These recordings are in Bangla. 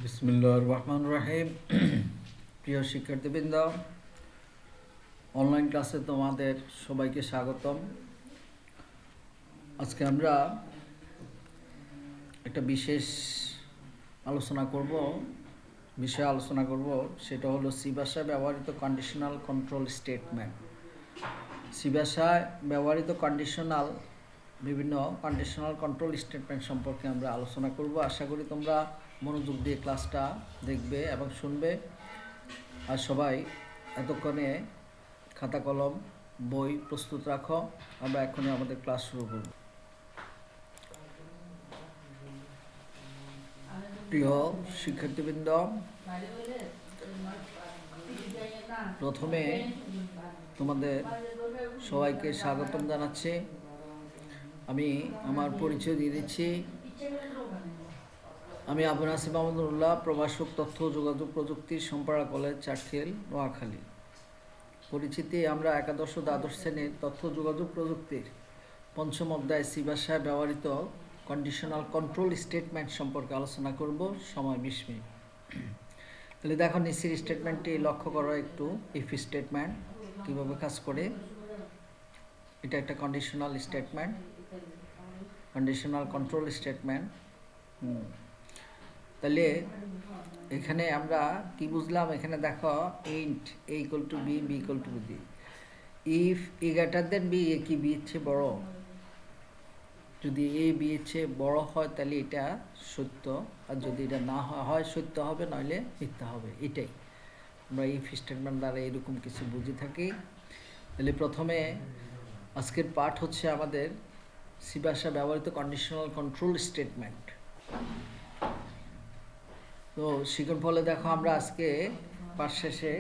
বিসমিল্লাহির রহমানির রহিম। প্রিয় শিক্ষার্থীবৃন্দ, অনলাইন ক্লাসে তোমাদের সবাইকে স্বাগতম। আজকে আমরা একটা বিষয়ে আলোচনা করব, সেটা হলো সি ভাষায় ব্যবহৃত কন্ডিশনাল কন্ট্রোল স্টেটমেন্ট। সি ভাষায় ব্যবহৃত বিভিন্ন কন্ডিশনাল কন্ট্রোল স্টেটমেন্ট সম্পর্কে আমরা আলোচনা করব। আশা করি তোমরা মনোযোগ দিয়ে ক্লাসটা দেখবে এবং শুনবে। আর সবাই এতক্ষণে খাতা কলম বই প্রস্তুত রাখো, আমরা এখনই আমাদের ক্লাস শুরু করব। প্রিয় শিক্ষার্থীবৃন্দ, প্রথমে তোমাদের সবাইকে স্বাগতম জানাচ্ছি। আমি আমার পরিচয় দিয়ে দিচ্ছি। আমি আবু নাসিম মাহমুদুল্লাহ, প্রভাষক তথ্য ও যোগাযোগ প্রযুক্তির সম্পাড়া কলেজ, চাটখিল, নোয়াখালী। পরিচিতি: আমরা একাদশ ও দ্বাদশ শ্রেণীর তথ্য যোগাযোগ প্রযুক্তির পঞ্চম অধ্যায় সি ভাষায় ব্যবহৃত কন্ডিশনাল কন্ট্রোল স্টেটমেন্ট সম্পর্কে আলোচনা করব। সময় 20 মিনিট। তাহলে দেখো, নিচের স্টেটমেন্টটি লক্ষ্য করো একটু। ইফ স্টেটমেন্ট কীভাবে কাজ করে। এটা একটা conditional statement, conditional control statement. তাহলে এখানে আমরা কি বুঝলাম? এখানে দেখো, int a equal to b, b equal to b। If a greater than b, এ কি b এর চেয়ে বড়? যদি a b এর চেয়ে বড় হয় তাহলে এটা সত্য, আর যদি এটা না হয় সত্য হবে, নইলে মিথ্যা হবে। এটাই আমরা ইফ স্টেটমেন্ট দ্বারা এরকম কিছু বুঝে থাকি। তাহলে প্রথমে আজকের পাঠ হচ্ছে আমাদের সি ভাষায় ব্যবহৃত কন্ডিশনাল কন্ট্রোল স্টেটমেন্ট। তো শিখন ফলে দেখো, আমরা আজকে পাঠ শেষে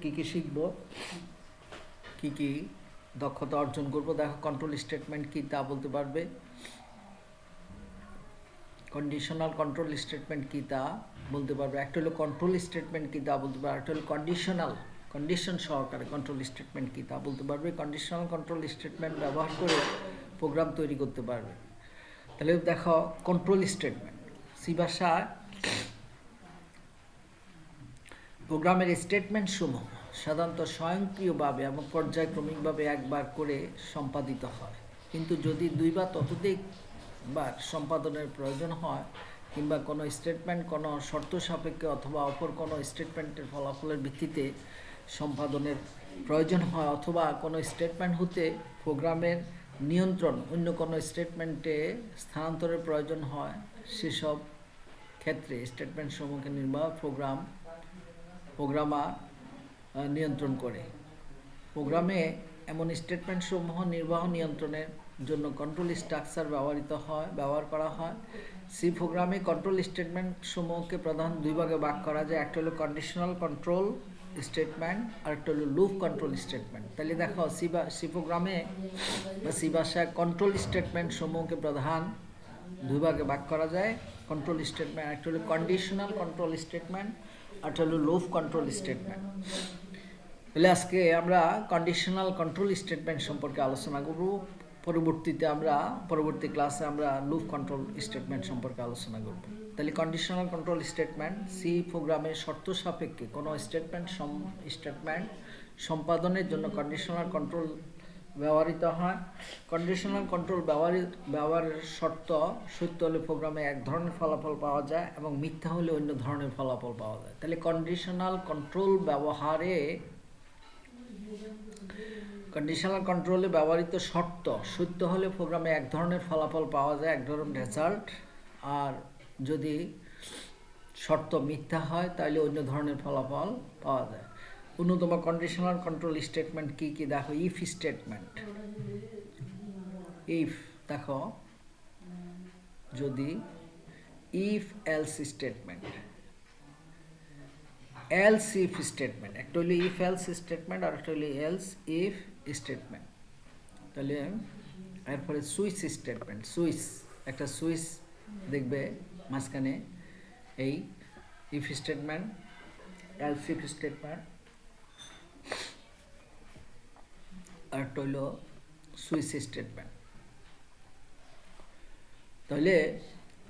কী কী শিখব, কী কী দক্ষতা অর্জন করব। দেখো, কন্ট্রোল স্টেটমেন্ট কী তা বলতে পারবে, কন্ডিশনাল কন্ট্রোল স্টেটমেন্ট কী তা বলতে পারবে। একটা হলো কন্ট্রোল স্টেটমেন্ট কী তা বলতে পারবে, একটা হলো কন্ডিশন সহকারে কন্ট্রোল স্টেটমেন্ট কী তা বলতে পারবে। কন্ডিশনাল কন্ট্রোল স্টেটমেন্ট ব্যবহার করে প্রোগ্রাম তৈরি করতে পারবে। তাহলে দেখো, কন্ট্রোল স্টেটমেন্ট সি ভাষায় প্রোগ্রামের স্টেটমেন্ট সমূহ সাধারণত স্বয়ংক্রিয়ভাবে এবং পর্যায়ক্রমিকভাবে একবার করে সম্পাদিত হয়, কিন্তু যদি দুই বা ততোধিকবার সম্পাদনের প্রয়োজন হয়, কিংবা কোনো স্টেটমেন্ট কোনো শর্ত সাপেক্ষে অথবা অপর কোনো স্টেটমেন্টের ফলাফলের ভিত্তিতে সম্পাদনের প্রয়োজন হয়, অথবা কোনো স্টেটমেন্ট হতে প্রোগ্রামের নিয়ন্ত্রণ অন্য কোনো স্টেটমেন্টে স্থানান্তরের প্রয়োজন হয়, সেসব ক্ষেত্রে স্টেটমেন্ট সমূহকে প্রোগ্রামার নিয়ন্ত্রণ করে। প্রোগ্রামে এমন স্টেটমেন্ট সমূহ নির্বাহ নিয়ন্ত্রণের জন্য কন্ট্রোল স্ট্রাকচার ব্যবহার করা হয়। সি প্রোগ্রামে কন্ট্রোল স্টেটমেন্ট সমূহকে প্রধান দুই ভাগে ভাগ করা যায়। একটা হলো কন্ডিশনাল কন্ট্রোল স্টেটমেন্ট, আর একটা হলো লুপ কন্ট্রোল স্টেটমেন্ট। তাহলে দেখো, সি প্রোগ্রামে বা সি ভাষায় কন্ট্রোল স্টেটমেন্ট সমূহকে প্রধান দুই ভাগে ভাগ করা যায়। কন্ট্রোল স্টেটমেন্ট একটা হলো কন্ডিশনাল কন্ট্রোল স্টেটমেন্ট, আর একটা হলো লুপ কন্ট্রোল স্টেটমেন্ট। তাহলে আজকে আমরা কন্ডিশনাল কন্ট্রোল স্টেটমেন্ট সম্পর্কে আলোচনা করব। পরবর্তী ক্লাসে আমরা লুপ কন্ট্রোল স্টেটমেন্ট সম্পর্কে আলোচনা করব। তাহলে কন্ডিশনাল কন্ট্রোল স্টেটমেন্ট সি প্রোগ্রামের শর্ত সাপেক্ষে কোনো স্টেটমেন্ট সম্পাদনের জন্য কন্ডিশনাল কন্ট্রোল ব্যবহৃত হয়। কন্ডিশনাল কন্ট্রোল ব্যবহারের শর্ত সত্য হলে প্রোগ্রামে এক ধরনের ফলাফল পাওয়া যায় এবং মিথ্যা হলে অন্য ধরনের ফলাফল পাওয়া যায়। তাহলে কন্ডিশনাল কন্ট্রোলে ব্যবহৃত শর্ত সত্য হলে প্রোগ্রামে এক ধরনের ফলাফল পাওয়া যায়, এক ধরনের রেজাল্ট, আর যদি শর্ত মিথ্যা হয় তাহলে অন্য ধরনের ফলাফল পাওয়া যায়। অন্যতম কন্ডিশনাল কন্ট্রোল স্টেটমেন্ট কী কী? দেখো, ইফ স্টেটমেন্ট। ইফ দেখো, যদি if else statement, else if statement. একটা হলো ইফ এলস স্টেটমেন্ট, আর একটা হলো এলস ইফ স্টেটমেন্ট। তাহলে এরপরে সুইচ স্টেটমেন্ট। একটা সুইচ দেখবে মাঝখানে, এই if statement, else if statement, আর একটা হলো সুইচ স্টেটমেন্ট। তাহলে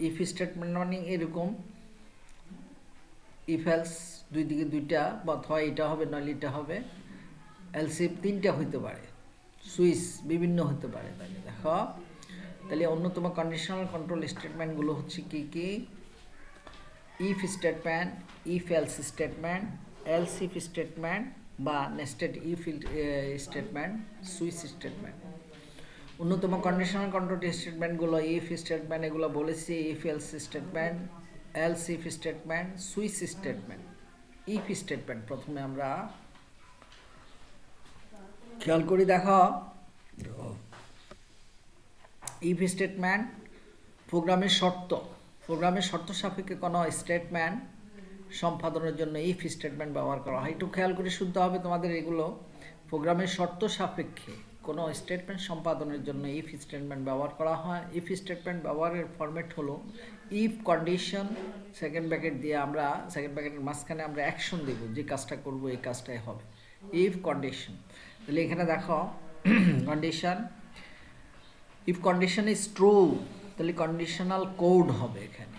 ইফ স্টেটমেন্ট মানে এরকম, ইফ এলস দুই দিকে দুইটা, বা হয় এটা হবে নইলে এটা হবে, এলস ইফ তিনটা হইতে পারে, সুইচ বিভিন্ন হতে পারে। তাহলে দেখো, তাহলে অন্যতম কন্ডিশনাল কন্ট্রোল স্টেটমেন্টগুলো হচ্ছে কি কি? If statement, if else statement, else if statement বা nested if statement, switch statement. অন্যতম কন্ডিশনাল কন্ট্রোল স্টেটমেন্টগুলো ইফ স্টেটমেন্ট, এগুলো বলেছি, if else statement, else if statement, switch statement. If statement প্রথমে আমরা খেয়াল করি, দেখো ইফ স্টেটমেন্ট প্রোগ্রামের শর্ত সাপেক্ষে কোনো স্টেটমেন্ট সম্পাদনের জন্য ইফ স্টেটমেন্ট ব্যবহার করা হয়। একটু খেয়াল করে শুনতে হবে তোমাদের, এগুলো প্রোগ্রামের শর্ত সাপেক্ষে কোনো স্টেটমেন্ট সম্পাদনের জন্য ইফ স্টেটমেন্ট ব্যবহার করা হয়। ইফ স্টেটমেন্ট ব্যবহারের ফরম্যাট হলো ইফ কন্ডিশন, সেকেন্ড ব্র্যাকেট দিয়ে আমরা সেকেন্ড ব্র্যাকেটের মাঝখানে আমরা অ্যাকশন দেব, যে কাজটা করব এই কাজটাই হবে ইফ কন্ডিশন। তাহলে এখানে দেখো condition, if condition is true, তাহলে কন্ডিশনাল কোড হবে এখানে।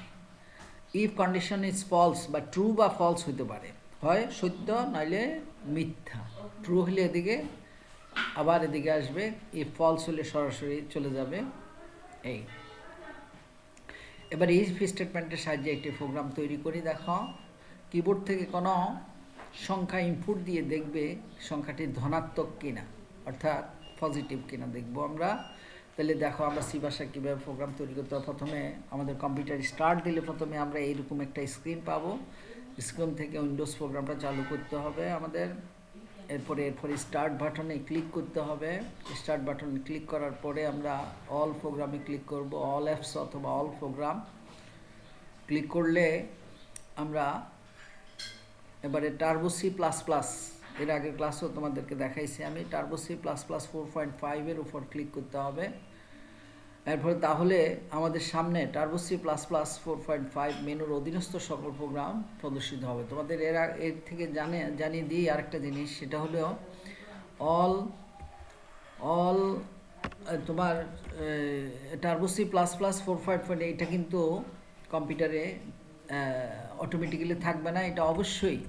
ইফ কন্ডিশন ইজ ফলস, বা ট্রু বা ফলস হইতে পারে, হয় সত্য নইলে মিথ্যা। ট্রু হলে এদিকে, আবার এদিকে আসবে, ইফ ফলস হলে সরাসরি চলে যাবে। এই এবার ইফ স্টেটমেন্টের সাহায্যে একটি প্রোগ্রাম তৈরি করি। দেখো, কিবোর্ড থেকে কোনো সংখ্যা ইনপুট দিয়ে দেখবে সংখ্যাটি ধনাত্মক কিনা, অর্থাৎ পজিটিভ কিনা দেখবো আমরা। তাহলে দেখো আমরা সি ভাষায় কীভাবে প্রোগ্রাম তৈরি করতে হবে। প্রথমে আমাদের কম্পিউটার স্টার্ট দিলে প্রথমে আমরা এইরকম একটা স্ক্রিন পাবো। স্ক্রিন থেকে উইন্ডোজ প্রোগ্রামটা চালু করতে হবে আমাদের। এরপরে স্টার্ট বাটনে ক্লিক করতে হবে। স্টার্ট বাটনে ক্লিক করার পরে আমরা অল প্রোগ্রামে ক্লিক করব, অল অ্যাপস অথবা অল প্রোগ্রাম ক্লিক করলে আমরা এবারে টার্বো সি প্লাস প্লাস, এর আগের ক্লাসও তোমাদেরকে দেখাইছি আমি, টার্বো সি প্লাস প্লাস 4.5 উপর ক্লিক করতে হবে। এরপরে তাহলে আমাদের সামনে টার্বো সি প্লাস প্লাস 4.5 মেনুর অধীনস্থ সকল প্রোগ্রাম প্রদর্শিত হবে। তোমাদের এর থেকে জানিয়ে দিই আরেকটা জিনিস, সেটা হলো অল তোমার টার্বো সি প্লাস প্লাস 4.5 এটা কিন্তু কম্পিউটারে অটোমেটিক্যালি থাকবে না, এটা অবশ্যই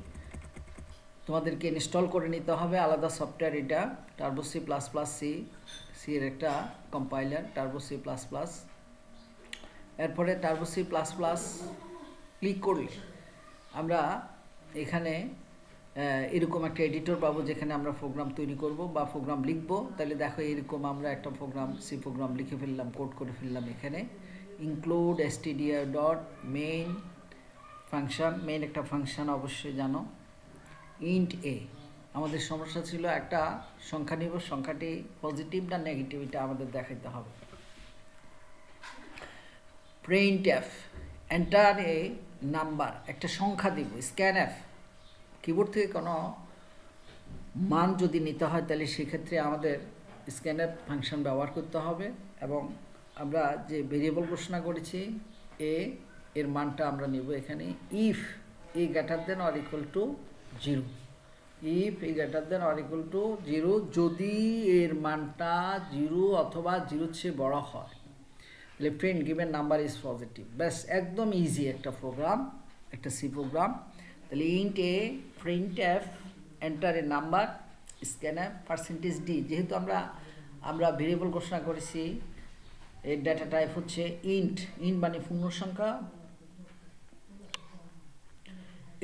তোমাদেরকে ইনস্টল করে নিতে হবে, আলাদা সফটওয়্যার। এটা Turbo C plus plus C এর একটা compiler, Turbo C plus plus. এরপরে Turbo C plus plus click করলে আমরা এখানে এরকম একটা এডিটর পাবো, যেখানে আমরা প্রোগ্রাম তৈরি করব বা প্রোগ্রাম লিখব। তাহলে দেখো এরকম আমরা একটা সি প্রোগ্রাম লিখে ফেললাম, কোড করে ফেললাম। এখানে ইনক্লুড stdio.main ফাংশন, মেইন একটা ফাংশন অবশ্যই জানো। ইন্ট এ, আমাদের সমস্যা ছিল একটা সংখ্যা নিব, সংখ্যাটি পজিটিভ না নেগেটিভ এটা আমাদের দেখাইতে হবে। printf, এন্টার এ নাম্বার, একটা সংখ্যা দিব। scanf, কিবোর্ড থেকে কোনো মান যদি নিতে হয় তাহলে সেক্ষেত্রে আমাদের scanf ফাংশন ব্যবহার করতে হবে। এবং আমরা যে ভেরিয়েবল ঘোষণা করেছি এর মানটা আমরা নিব এখানে। If A greater than or equal to 0, if A greater than or equal to 0, যদি এর মানটা 0 অথবা 0 চেয়ে বড় হয়, তাহলে print given number is positive. ব্যাস, একদম ইজি একটা প্রোগ্রাম, একটা সি প্রোগ্রাম। তাহলে int A, print F, enter a number, scanf, %d, যেহেতু আমরা ভেরিয়েবল ঘোষণা করেছি, এর ডাটা টাইপ হচ্ছে ইন্ট মানে পূর্ণ সংখ্যা।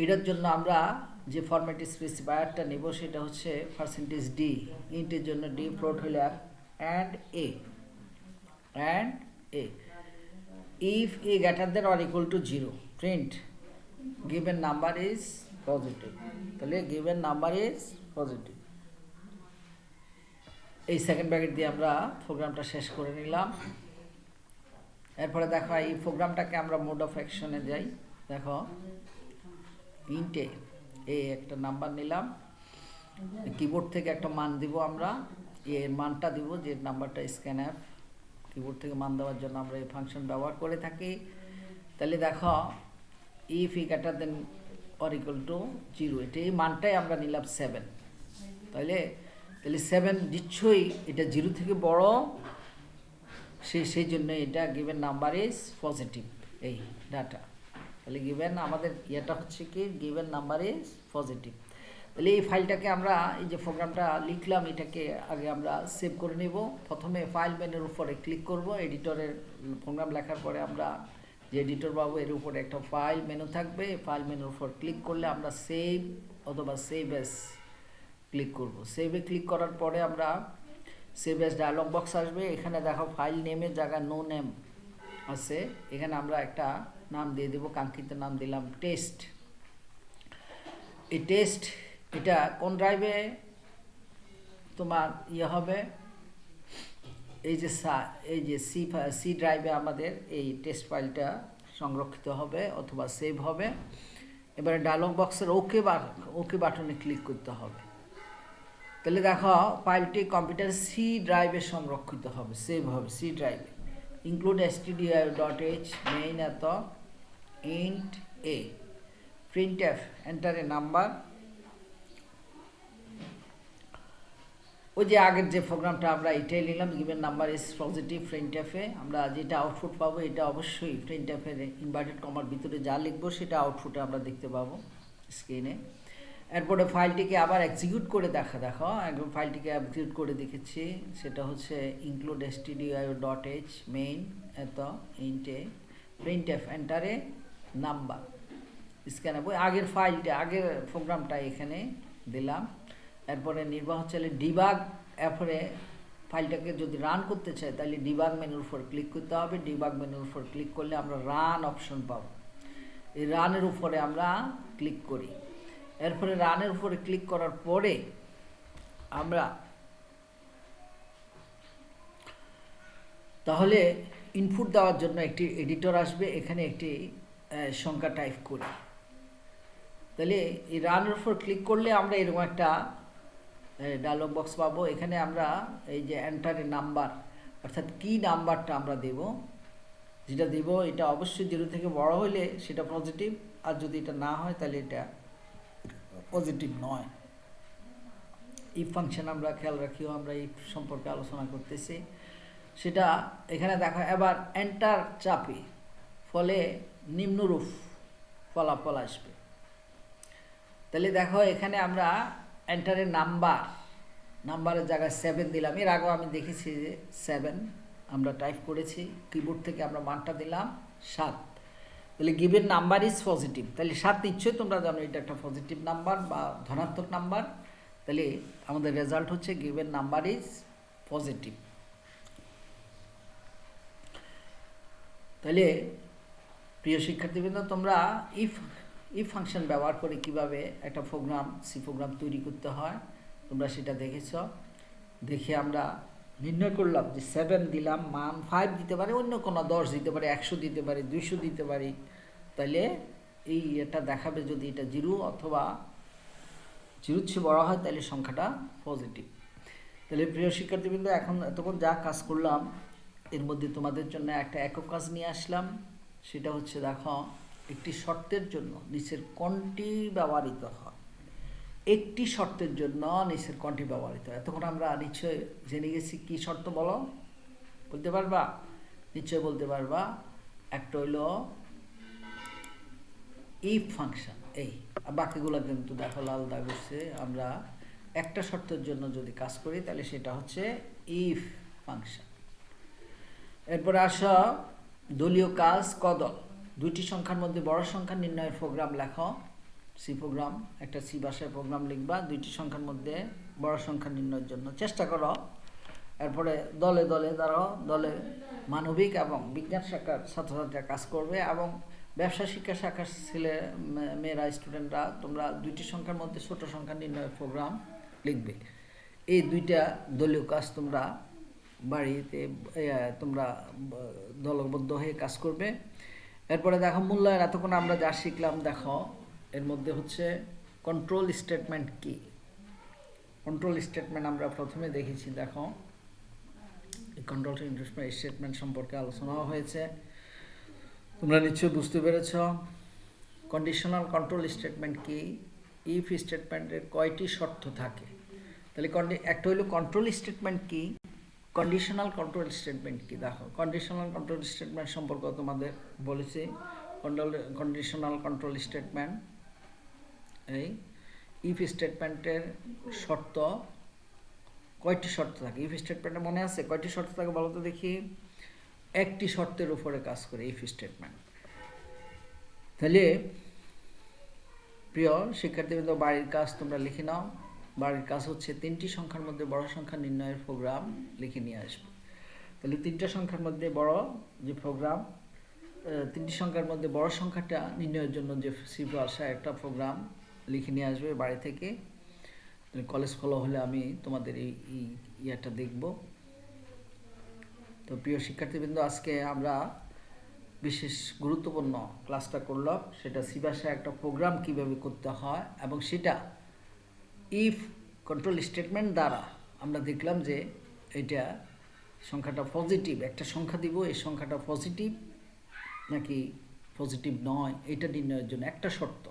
এটার জন্য আমরা যে ফরম্যাট স্পেসিফায়ারটা নেব সেটা হচ্ছে %d, ইন্টের জন্য d, ফ্লোট হলে and a. If A greater than or equal to 0, print given number is positive. তাহলে গিভেন নাম্বার ইজ পজিটিভ। এই সেকেন্ড ব্র্যাকেট দিয়ে আমরা প্রোগ্রামটা শেষ করে নিলাম। এরপরে দেখো এই প্রোগ্রামটাকে আমরা মোড অফ অ্যাকশনে যাই। দেখো ইন্টে একটা নাম্বার নিলাম, কিবোর্ড থেকে একটা মান দিব, আমরা এর মানটা দিব, যে নাম্বারটা স্ক্যানএফ, কিবোর্ড থেকে মান দেওয়ার জন্য আমরা এই ফাংশন ব্যবহার করে থাকি। তাহলে দেখো if E greater than or equal to 0, এটা এই মানটাই আমরা নিলাম 7। তাহলে 7 নিশ্চয়ই এটা 0 থেকে বড়, সেই জন্য এটা গিভেন নাম্বার ইজ পজিটিভ, এই ডাটা। তাহলে গিভেন আমাদের ইয়েটা হচ্ছে কি গিভেন নাম্বার ইজ পজিটিভ। তাহলে এই ফাইলটাকে আমরা এই যে প্রোগ্রামটা লিখলাম এটাকে আগে আমরা সেভ করে নেব। প্রথমে ফাইল মেনুর উপরে ক্লিক করব। এডিটরের প্রোগ্রাম লেখার পরে আমরা যে এডিটর পাবো এর উপরে একটা ফাইল মেনু থাকবে। ফাইল মেনুর উপর ক্লিক করলে আমরা সেভ অথবা সেভ এস ক্লিক করব। সেভে ক্লিক করার পরে আমরা সেভ এস ডায়লগ বক্স আসবে। এখানে দেখো ফাইল নেমের জায়গায় নো নেম আছে, এখানে আমরা একটা নাম দিয়ে দেব, কাঙ্ক্ষিত নাম দিলাম টেস্ট। এই টেস্ট এটা কোন ড্রাইভে তোমার ইয়ে হবে, এই যে সি ড্রাইভে আমাদের এই টেস্ট ফাইলটা সংরক্ষিত হবে অথবা সেভ হবে। এবারে ডায়লগ বক্সের ওকে বাটনে ক্লিক করতে হবে। তাহলে দেখো ফাইলটি কম্পিউটার সি ড্রাইভে সংরক্ষিত হবে, সেভ হবে সি ড্রাইভে। ইনক্লুড stdio.h মেইন এত int A printf enter a number. ওই যে আগের যে প্রোগ্রামটা আমরা এটাই নিলাম, গিভেন নাম্বার ইজ পজিটিভ। printf-এ আমরা যেটা আউটপুট পাবো এটা অবশ্যই printf-এর ইনভার্টেড কমার ভিতরে যা লিখবো সেটা আউটপুটে আমরা দেখতে পাবো স্ক্রিনে। এরপরে ফাইলটিকে আবার এক্সিকিউট করে দেখো একদম ফাইলটিকে এক্সিকিউট করে দেখেছি, সেটা হচ্ছে ইনক্লুড stdio.h মেইন এত int A printf enter a number scan বই আগের ফাইলটা আগের প্রোগ্রামটা এখানে দিলাম। এরপরে নির্বাহ চাইলে ডিবাগ অ্যাপরে ফাইলটাকে যদি রান করতে চাই তাহলে ডিবাগ মেনুর উপর ক্লিক করতে হবে। ডিবাগ মেনুর উপর ক্লিক করলে আমরা রান অপশন পাবো। এই রানের উপরে আমরা ক্লিক করি। এরপরে রানের উপরে ক্লিক করার পরে আমরা তাহলে ইনপুট দেওয়ার জন্য একটি এডিটর আসবে, এখানে একটি সংখ্যা টাইপ করি। তাহলে এই রানের উপর ক্লিক করলে আমরা এরকম একটা ডায়লগ বক্স পাবো। এখানে আমরা এই যে এন্টার এ নাম্বার অর্থাৎ কি নাম্বারটা আমরা দেব, যেটা দেব এটা অবশ্যই 0 থেকে বড় হলে সেটা পজিটিভ, আর যদি এটা না হয় তাহলে এটা পজিটিভ নয়। ইফ ফাংশন আমরা খেয়াল রাখিও, আমরা এই সম্পর্কে আলোচনা করতেছি সেটা এখানে দেখো। এবার এন্টার চাপি, ফলে নিম্নরূপ ফলাফল আসবে। তাহলে দেখো এখানে আমরা এন্টারের নাম্বারের জায়গায় 7 দিলাম। এর আগেও আমি দেখেছি যে 7 আমরা টাইপ করেছি, কিবোর্ড থেকে আমরা মানটা দিলাম 7। তাহলে গিভেন নাম্বার ইজ পজিটিভ। তাহলে 7 নিশ্চয়ই তোমরা জানো এটা একটা পজিটিভ নাম্বার বা ধনাত্মক নাম্বার। তাহলে আমাদের রেজাল্ট হচ্ছে গিভেন নাম্বার ইজ পজিটিভ। তাহলে প্রিয় শিক্ষার্থীবৃন্দ, তোমরা ইফ ফাংশন ব্যবহার করে কিভাবে একটা সি প্রোগ্রাম তৈরি করতে হয় তোমরা সেটা দেখেছ। দেখে আমরা নির্ণয় করলাম যে 7 দিলাম, মান 5 দিতে পারে, অন্য কোনো 10 দিতে পারে, 100 দিতে পারে, 200 দিতে পারি। তাহলে এই এটা দেখাবে যদি এটা 0 অথবা 0 চেয়ে বড় হয় তাহলে সংখ্যাটা পজিটিভ। তাহলে প্রিয় শিক্ষার্থীবৃন্দ, এখন এতক্ষণ যা কাজ করলাম এর মধ্যে তোমাদের জন্য একটা একক কাজ নিয়ে আসলাম। সেটা হচ্ছে দেখো, একটি শর্তের জন্য নিচের কোনটি ব্যবহৃত হয়। একটি শর্তের জন্য নিচের কোনটি ব্যবহৃত হয়। এতক্ষণ আমরা নিশ্চয় জেনে গেছি কি শর্ত বলো, বলতে পারবা? নিশ্চয় বলতে পারবা। একটা হইল ইফ ফাংশন, এই বাকিগুলো কিন্তু দেখো লাল দাগ হচ্ছে। আমরা একটা শর্তের জন্য যদি কাজ করি তাহলে সেটা হচ্ছে ইফ ফাংশন। এরপরে আসো দলীয় কাজ কদল। দুইটি সংখ্যার মধ্যে বড় সংখ্যা নির্ণয়ের প্রোগ্রাম লেখো। সি প্রোগ্রাম, একটা সি ভাষায় প্রোগ্রাম লিখবা দুইটি সংখ্যার মধ্যে বড় সংখ্যা নির্ণয়ের জন্য চেষ্টা করো। এরপরে দলে দলে মানবিক এবং বিজ্ঞান শাখার ছাত্রছাত্রীরা কাজ করবে এবং ব্যবসা শিক্ষা শাখার মেয়েরা স্টুডেন্টরা তোমরা দুইটি সংখ্যার মধ্যে ছোট সংখ্যা নির্ণয়ের প্রোগ্রাম লিখবে। এই দুইটা দলীয় কাজ তোমরা বাড়িতে তোমরা দলবদ্ধ হয়ে কাজ করবে। এরপরে দেখো মূল্যায়ন। এতক্ষণ আমরা যা শিখলাম দেখো এর মধ্যে হচ্ছে কন্ট্রোল স্টেটমেন্ট কি। কন্ট্রোল স্টেটমেন্ট আমরা প্রথমে দেখেছি। দেখো এই কন্ট্রোল স্টেটমেন্ট সম্পর্কে আলোচনাও হয়েছে, তোমরা নিশ্চয়ই বুঝতে পেরেছ। কন্ডিশনাল কন্ট্রোল স্টেটমেন্ট কি, ইফ স্টেটমেন্টের কয়টি শর্ত থাকে। তাহলে একটা হইল কন্ট্রোল স্টেটমেন্ট কি, কন্ডিশনাল কন্ট্রোল স্টেটমেন্ট কি। দেখো কন্ডিশনাল কন্ট্রোল স্টেটমেন্ট সম্পর্কে তোমাদের বলেছি। Conditional control statement. এই ইফ স্টেটমেন্টের শর্ত, কয়টি শর্ত থাকে ইফ স্টেটমেন্টে মনে আছে? কয়টি শর্ত থাকে বলো তো দেখি? একটি শর্তের উপরে কাজ করে ইফ স্টেটমেন্ট। তাহলে প্রিয় শিক্ষার্থীবৃন্দ, বাড়ির কাজ তোমরা লিখে নাও। বাড়ির কাজ হচ্ছে 3টি সংখ্যার মধ্যে বড় সংখ্যা নির্ণয়ের প্রোগ্রাম লিখে নিয়ে আসবে। তাহলে 3টা সংখ্যার মধ্যে বড় যে প্রোগ্রাম, 3টি সংখ্যার মধ্যে বড় সংখ্যাটা নির্ণয়ের জন্য যে সি ভাষায় একটা প্রোগ্রাম লিখে নিয়ে আসবে বাড়ি থেকে। কলেজ ফলো হলে আমি তোমাদের এই ইয়াটা দেখব। তো প্রিয় শিক্ষার্থীবৃন্দ, আজকে আমরা বিশেষ গুরুত্বপূর্ণ ক্লাসটা করলাম, সেটা সি ভাষায় একটা প্রোগ্রাম কিভাবে করতে হয়, এবং সেটা ইফ কন্ট্রোল স্টেটমেন্ট দ্বারা আমরা দেখলাম যে এটা সংখ্যাটা পজিটিভ, একটা সংখ্যা দিব, এই সংখ্যাটা পজিটিভ নাকি পজিটিভ নয় এটা নির্ণয়ের জন্য একটা শর্ত।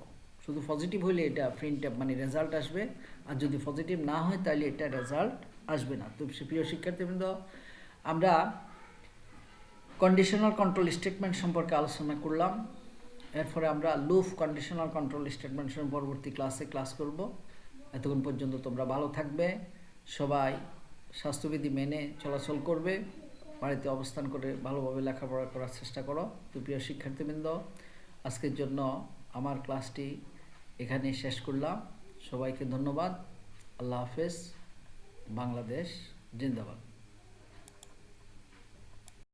শুধু পজিটিভ হলে এটা প্রিন্ট মানে রেজাল্ট আসবে, আর যদি পজিটিভ না হয় তাহলে এটা রেজাল্ট আসবে না। তো প্রিয় শিক্ষার্থীবৃন্দ, আমরা কন্ডিশনাল কন্ট্রোল স্টেটমেন্ট সম্পর্কে আলোচনা করলাম। এরপরে আমরা লুপ কন্ডিশনাল কন্ট্রোল স্টেটমেন্ট পরবর্তী ক্লাস করব। এতক্ষণ পর্যন্ত তোমরা ভালো থাকবে, সবাই স্বাস্থ্যবিধি মেনে চলাচল করবে, বাড়িতে অবস্থান করে ভালোভাবে লেখাপড়া করার চেষ্টা করো। তো প্রিয় শিক্ষার্থীবৃন্দ, আজকের জন্য আমার ক্লাসটি এখানে শেষ করলাম। সবাইকে ধন্যবাদ। আল্লাহ হাফেজ। বাংলাদেশ জিন্দাবাদ।